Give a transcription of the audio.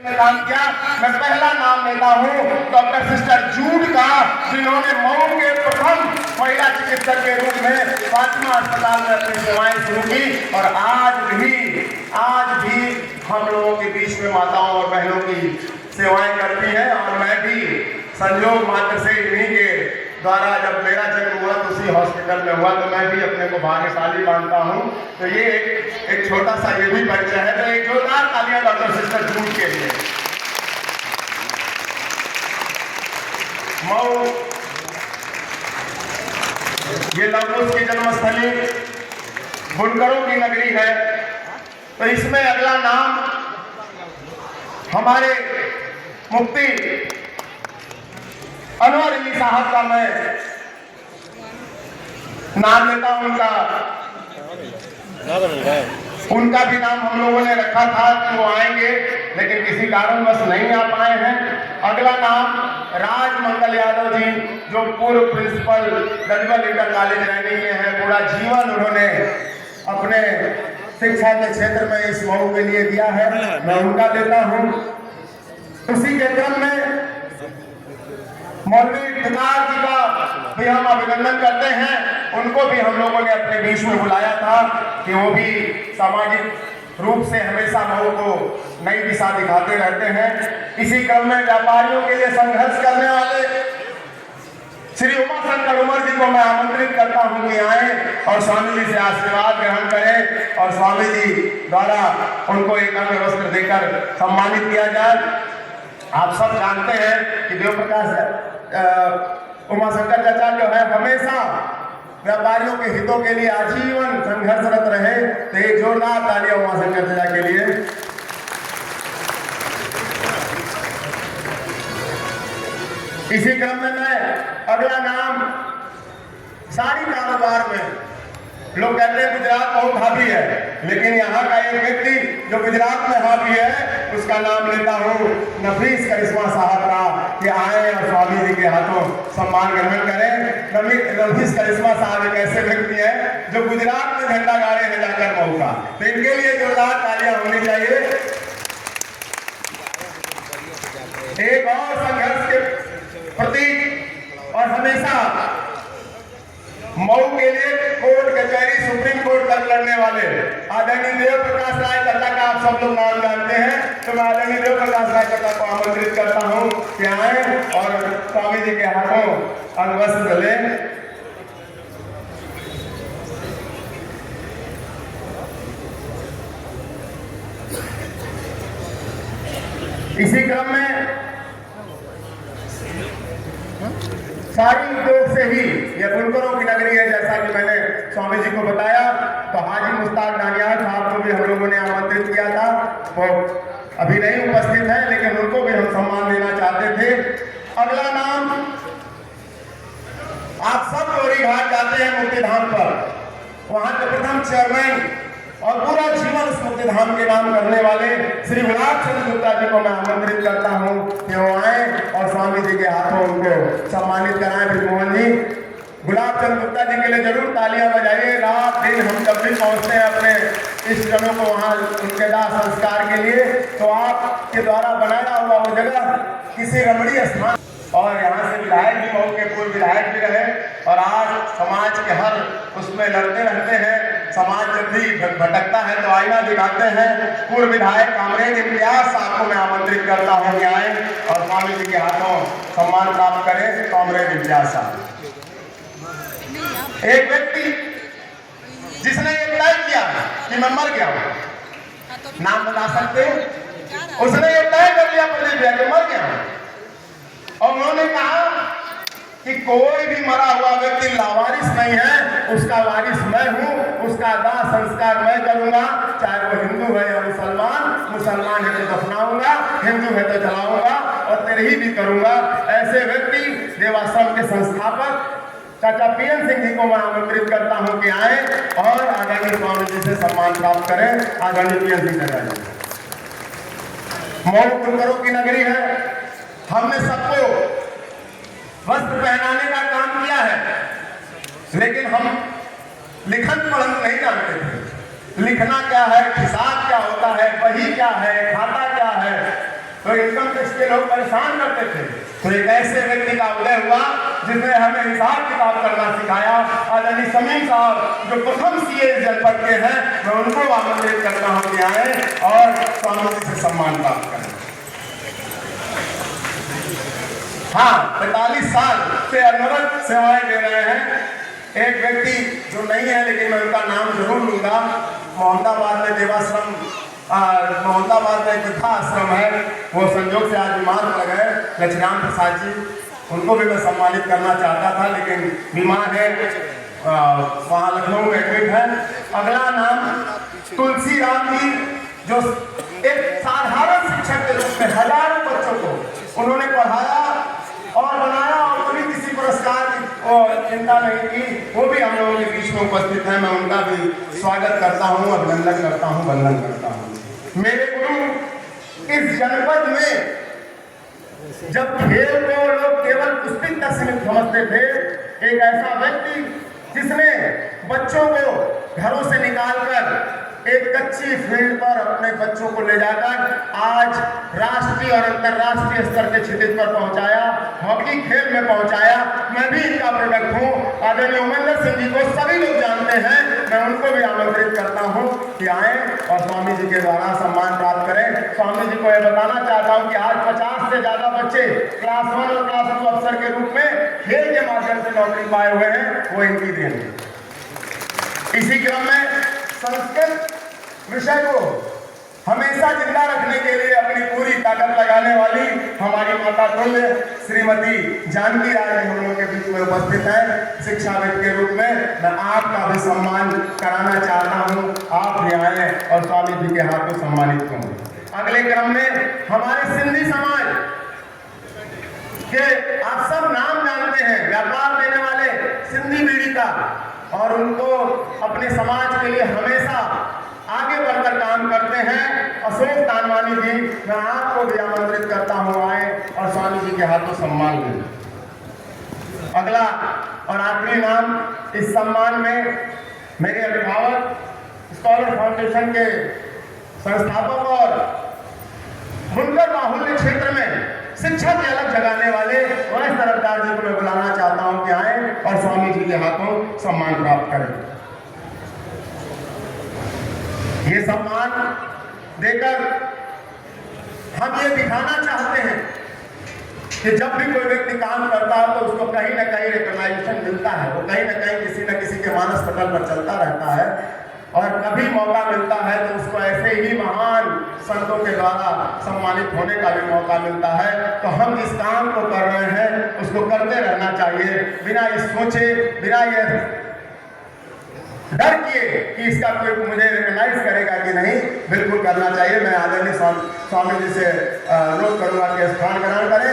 नाम किया। मैं पहला नाम लेता हूँ डॉक्टर सिस्टर जूड का, जिन्होंने मऊ के प्रथम महिला चिकित्सक के रूप में फातिमा अस्पताल में अपनी सेवाएं शुरू की और आज भी हम लोगों के बीच में माताओं और बहनों की सेवाएं करती हैं। और मैं भी संयोग मात्र से इन्हीं के द्वारा, जब मेरा जन्म हुआ तो उसी हॉस्पिटल में हुआ, तो मैं भी अपने को भाग्यशाली मानता हूँ। तो ये एक छोटा सा ये भी परिचय है। तो एक जोरदार तालियां डॉक्टर सिस्टर जूड के लिए। मऊ ये लवकुश की जन्मस्थली, बुनकरों की नगरी है। तो इसमें अगला नाम हमारे मुफ्ती अनवर अली साहब का मैं नाम लेता हूं। उनका भी नाम हम लोगों ने रखा था कि वो आएंगे, लेकिन किसी कारणवश नहीं आ पाए हैं। अगला नाम राजमंगल यादव जी, जो पूर्व प्रिंसिपल गजबल इंटर कॉलेज रहने के हैं। पूरा जीवन उन्होंने अपने शिक्षा के क्षेत्र में इस मऊ के लिए दिया है, मैं उनका देता हूं। उसी के क्रम में मौलवी इफ्तिखार जी का भी हम अभिनंदन करते हैं। उनको भी हम लोगों ने अपने बीच में बुलाया था कि वो भी सामाजिक रूप से हमेशा मऊ को नई दिशा दिखाते रहते हैं। इसी क्रम में व्यापारियों के लिए संघर्ष करने वाले श्री उमाशंकर उमर जी को मैं आमंत्रित करता हूं कि आए और स्वामी जी से आशीर्वाद ग्रहण करें और स्वामी जी द्वारा उनको एक अंग वस्त्र देकर सम्मानित किया जाए। आप सब जानते हैं कि देव प्रकाश उमाशंकर चाचा जो है हमेशा व्यापारियों के हितों के लिए आजीवन संघर्षरत रहे। तो एक जोरदार तालियां उमाशंकर चाचा के लिए। इसी क्रम में मैं अगला नाम, साड़ी कारोबार में लोग कहते हैं गुजरात बहुत हावी है, लेकिन यहाँ का एक व्यक्ति जो गुजरात में हावी है उसका नाम लेता हूँ नफीस करिश्मा साहब का, कि आए और स्वामी जी के हाथों सम्मान ग्रहण करें। नफीस करिश्मा साहब एक ऐसे व्यक्ति हैं जो गुजरात में झंडा गाड़े हैं जाकर मऊ का। तो इनके लिए जोरदार तालियां होनी चाहिए। एक और संघर्ष के प्रतीक और हमेशा मऊ के लिए कोर्ट कचहरी सुप्रीम कोर्ट तक लड़ने वाले आदरणीय देव प्रकाश राय चाचा का आप सब लोग नाम जानते हैं। तो मैं आदरणीय देव प्रकाश राय चाचा को आमंत्रित करता हूं कि आए और स्वामी जी के हाथों अंगवस्त्र लें। इसी क्रम में साड़ी उद्योग से ही यह बुनकरों की नगरी है, जैसा कि मैंने स्वामी जी को बताया। तो हाजी मुश्ताक डानियाल साहब को भी हम लोगों ने आमंत्रित किया था, वो अभी नहीं उपस्थित है, लेकिन उनको भी हम सम्मान देना चाहते थे। अगला नाम, आप सब गौरी घाट जाते हैं मुक्ति धाम पर, वहां के प्रथम चेयरमैन और पूरा जीवन उस मुक्ति धाम के नाम करने वाले श्री गुलाब चंद गुप्ता जी को मैं आमंत्रित करता हूं कि वो आए और स्वामी जी के हाथों उनको सम्मानित कराएं। ब्रिजमोहन जी, गुलाब चंद गुप्ता जी के लिए जरूर तालियां बजाइए। रात दिन हम जब भी पहुंचते हैं अपने इष्टजनों को वहां उनके दाह संस्कार के लिए, तो आपके द्वारा बनाया हुआ वो जगह किसी रमणीय स्थान, और यहाँ से विधायक भी मऊ के पूर्व विधायक भी रहे और आज समाज के हर उसमें लड़ते रहते हैं। समाज जब भी भटकता है तो आईना दिखाते हैं। पूर्व विधायक कामरेज इम्तियाज साहब को मैं आमंत्रित करता हूँ कि आए और स्वामी जी के हाथों सम्मान प्राप्त करें। कामरेज इम्तियाज साहब, एक व्यक्ति जिसने ये तय किया कि मैं मर गया हूँ, नाम बता सकते हैं? उसने ये तय कर लिया प्रदीप भैया कि मर गया हूँ, और उन्होंने कहा कि कोई भी मरा हुआ व्यक्ति लावारिस नहीं है, उसका वारिस मैं हूं, उसका दाह संस्कार मैं करूंगा, चाहे वो हिंदू है या मुसलमान। मुसलमान है तो दफनाऊंगा, हिंदू है तो जलाऊंगा और तेरही भी करूंगा। ऐसे व्यक्ति देवाश्रम के संस्थापक चाचा पीएन सिंह जी को मैं आमंत्रित करता हूं कि आए और आदरणीय स्वामी जी से सम्मान प्राप्त करें। आदरणीय पीएन सिंह चाचा जी, मऊ बुनकरों की नगरी है। हमने सबको वस्त्र पहनाने का काम किया है, लेकिन हम लिखन पढ़न नहीं जानते थे। लिखना क्या है, हिसाब क्या होता है, वही क्या है, खाता क्या है, तो इनकम टैक्स के लोग परेशान करते थे। तो एक ऐसे व्यक्ति का उदय हुआ जिसने हमें हिसाब किताब करना सिखाया। आदरणीय समीम साहब जो प्रथम सीए जनपद के हैं, मैं उनको आमंत्रित करता हूं कि आए और स्वामी जी से सम्मान प्राप्त करें। हाँ, 45 साल से अनवरत सेवाएं दे रहे हैं। एक व्यक्ति जो नहीं है लेकिन मैं उनका नाम जरूर लूंगा। मोहम्मदाबाद में देवाश्रम, मोहम्मदाबाद में एक वृद्धा आश्रम है, वो संयोग से आज बीमार पड़ गए, लक्ष्मीराम प्रसाद जी। उनको भी मैं सम्मानित करना चाहता था लेकिन बीमार है, वहाँ लखनऊ में एडमिट है। अगला नाम तुलसी राम जी, जो एक साधारण शिक्षक के रूप में हजारों बच्चों को उन्होंने पढ़ाया और बनाया और कभी किसी पुरस्कार की चिंता नहीं की। वो भी हम लोगों के बीच में उपस्थित हैं। मैं उनका भी स्वागत करता हूँ, अभिनंदन करता हूँ, वंदन करता हूँ। मेरे गुरु इस जनपद में जब खेल को लोग केवल कुश्ती तक सीमित समझते थे, एक ऐसा व्यक्ति जिसने बच्चों को घरों से निकालकर एक कच्ची फील्ड पर अपने बच्चों को ले जाकर आज राष्ट्रीय और अंतर्राष्ट्रीय स्तर के क्षितिज पर पहुंचाया, हॉकी खेल में पहुंचाया। मैं भी इनका प्रोडक्ट हूं। आदरणीय उमेंद्र सिंह जी को सभी लोग जानते हैं, मैं उनको भी आमंत्रित करता हूं कि आए और स्वामी जी के द्वारा सम्मान प्राप्त करें। स्वामी जी को यह बताना चाहता हूं कि आज 50 से ज्यादा बच्चे क्लास 1 और क्लास 2 अफसर के रूप में खेल के माध्यम से नौकरी पाए हुए हैं, वो इनकी देन है। इसी क्रम में संस्कृत विषय को हमेशा जिंदा रखने के लिए अपनी पूरी ताकत लगाने वाली हमारी माता तुल्य श्रीमती जानकी राय हम लोगों के बीच में उपस्थित है। शिक्षाविद के रूप में मैं आपका भी सम्मान कराना चाहता हूं। आप भी आए और स्वामी जी के हाथों सम्मानित हों। अगले क्रम में हमारे सिंधी समाज के आप सब नाम जानते हैं, व्यापार देने वाले सिंधी बीड़ी का, और उनको अपने समाज के लिए हमेशा आगे बढ़कर काम करते हैं अशोक तानवानी जी। मैं आपको भी आमंत्रित करता हूं, आए और स्वामी जी के हाथों सम्मान लें। अगला और आखिरी नाम इस सम्मान में मेरे अभिभावक, स्कॉलर फाउंडेशन के संस्थापक और बुनकर बाहुल्य क्षेत्र में शिक्षा की अलग जगाने वाले वैश्य तरफदार जी को मैं बुलाना चाहता हूं कि आए और स्वामी जी के हाथों सम्मान प्राप्त करें। ये सम्मान देकर हम ये दिखाना चाहते हैं कि जब भी कोई व्यक्ति काम करता है तो उसको कहीं ना कहीं रिकॉग्निशन मिलता है, वो कहीं ना कहीं किसी न किसी के मानस पटल पर चलता रहता है, और कभी मौका मिलता है तो उसको ऐसे ही महान संतों के द्वारा सम्मानित होने का भी मौका मिलता है। तो हम जिस काम को कर रहे हैं उसको करते रहना चाहिए, बिना ये सोचे, बिना ये डर किए कि इसका कोई मुझे रिकॉग्नाइज करेगा कि नहीं, बिल्कुल करना चाहिए। मैं आदरणीय स्वामी जी से अनुरोध करूंगा कि स्थान ग्रहण करें।